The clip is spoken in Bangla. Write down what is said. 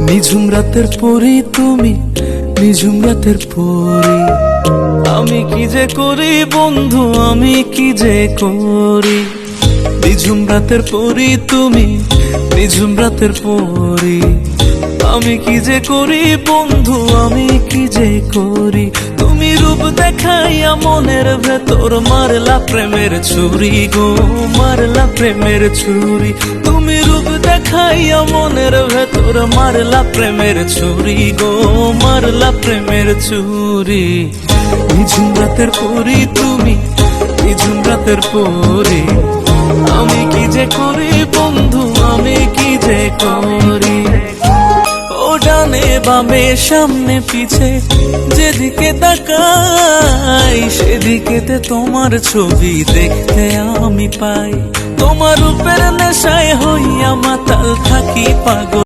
নিঝুম রাতের পরি তুমি, নিঝুম রাতের পরি। আমি কি যে করি বন্ধু, আমি কি যে করি। নিঝুম রাতের পরি তুমি, নিঝুম রাতের পরি। আমি কি যে করি বন্ধু, আমি কি যে করি। তুমি রূপ দেখাইয়া মনের ভেতর মারলা প্রেমের ছুরি গো, মারলা প্রেমের ছুরি। তুমি রূপ দেখাইয়া মনের ভেতর মারলা প্রেমের ছুরি গো, মারলা প্রেমের ছুরি। নিঝুম রাতের পরি তুমি, নিঝুম রাতের পরি। আমি কি যে করি বন্ধু, আমি কি যে করি। ও ডানে বামে সামনে পিছে যেদিকে তাকাই, সেদিকেতে তোমার ছবি দেখতে আমি পাই। তোমার রূপের নেশায় হইয়া মাতাল থাকি পাগল।